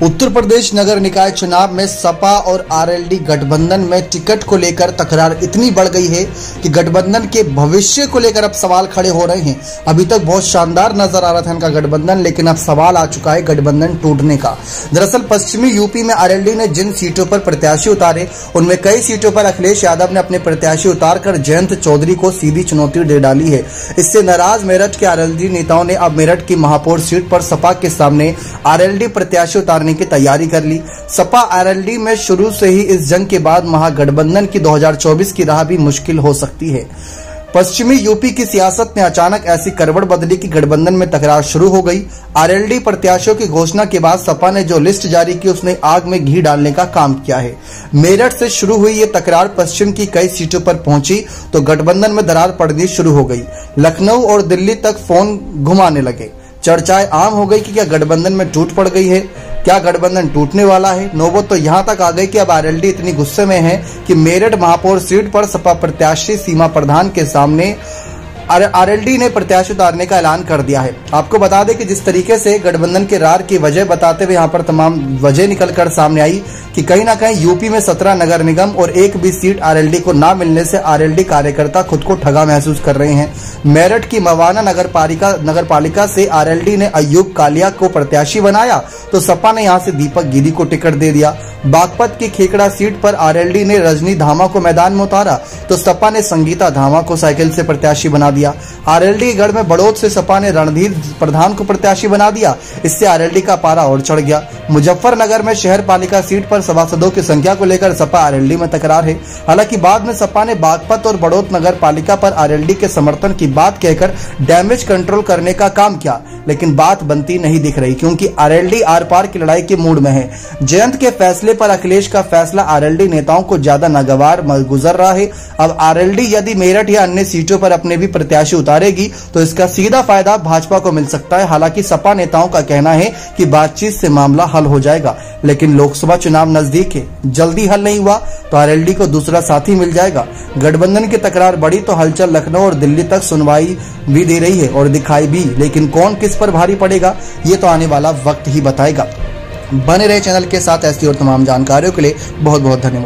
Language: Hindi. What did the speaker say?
उत्तर प्रदेश नगर निकाय चुनाव में सपा और आरएलडी गठबंधन में टिकट को लेकर तकरार इतनी बढ़ गई है कि गठबंधन के भविष्य को लेकर अब सवाल खड़े हो रहे हैं। अभी तक बहुत शानदार नजर आ रहा था इनका गठबंधन, लेकिन अब सवाल आ चुका है गठबंधन टूटने का। दरअसल पश्चिमी यूपी में आरएलडी ने जिन सीटों पर प्रत्याशी उतारे उनमें कई सीटों पर अखिलेश यादव ने अपने प्रत्याशी उतारकर जयंत चौधरी को सीधी चुनौती दे डाली है। इससे नाराज मेरठ के आरएलडी नेताओं ने अब मेरठ की महापौर सीट पर सपा के सामने आरएलडी प्रत्याशी उतारने की तैयारी कर ली। सपा आरएलडी में शुरू से ही इस जंग के बाद महागठबंधन की 2024 की राह भी मुश्किल हो सकती है। पश्चिमी यूपी की सियासत ने अचानक ऐसी करवट बदली कि गठबंधन में तकरार शुरू हो गई। आरएलडी प्रत्याशियों की घोषणा के बाद सपा ने जो लिस्ट जारी की उसने आग में घी डालने का काम किया है। मेरठ से शुरू हुई ये तकरार पश्चिम की कई सीटों पर पहुंची तो गठबंधन में दरार पड़नी शुरू हो गई। लखनऊ और दिल्ली तक फोन घुमाने लगे। चर्चाएं आम हो गई कि क्या गठबंधन में टूट पड़ गई है, क्या गठबंधन टूटने वाला है। नौबत तो यहां तक आ गई कि अब आरएलडी इतनी गुस्से में है कि मेरठ महापौर सीट पर सपा प्रत्याशी सीमा प्रधान के सामने आरएलडी ने प्रत्याशी उतारने का ऐलान कर दिया है। आपको बता दें कि जिस तरीके से गठबंधन के रार की वजह बताते हुए यहाँ पर तमाम वजह निकलकर सामने आई कि कहीं ना कहीं यूपी में 17 नगर निगम और एक भी सीट आरएलडी को ना मिलने से आरएलडी कार्यकर्ता खुद को ठगा महसूस कर रहे हैं। मेरठ की मवाना नगरपालिका से आरएलडी ने अयूब कालिया को प्रत्याशी बनाया तो सपा ने यहाँ से दीपक गिरी को टिकट दे दिया। बागपत की खेकड़ा सीट पर आरएलडी ने रजनी धामा को मैदान में उतारा तो सपा ने संगीता धामा को साइकिल से प्रत्याशी बना दिया। आरएलडी गढ़ में बड़ौद से सपा ने रणधीर प्रधान को प्रत्याशी बना दिया। इससे आरएलडी का पारा और चढ़ गया। मुजफ्फरनगर में शहर पालिका सीट पर सभासदों की संख्या को लेकर सपा आरएलडी में तकरार है। हालांकि बाद में सपा ने बागपत और बड़ौद नगर पालिका पर आरएलडी के समर्थन की बात कहकर डैमेज कंट्रोल करने का काम किया, लेकिन बात बनती नहीं दिख रही क्योंकि आरएलडी आर पार की लड़ाई के मूड में है। जयंत के फैसले पर अखिलेश का फैसला आरएलडी नेताओं को ज्यादा नागवार गुजर रहा है। अब आरएलडी यदि मेरठ या अन्य सीटों पर अपने भी प्रत्याशी उतारेगी तो इसका सीधा फायदा भाजपा को मिल सकता है। हालांकि सपा नेताओं का कहना है कि बातचीत से मामला हल हो जाएगा, लेकिन लोकसभा चुनाव नजदीक है, जल्दी हल नहीं हुआ तो आरएलडी को दूसरा साथी मिल जाएगा। गठबंधन की तकरार बढ़ी तो हलचल लखनऊ और दिल्ली तक सुनवाई भी दे रही है और दिखाई भी, लेकिन कौन किस पर भारी पड़ेगा ये तो आने वाला वक्त ही बताएगा। बने रहे चैनल के साथ ऐसी और तमाम जानकारियों के लिए बहुत बहुत धन्यवाद।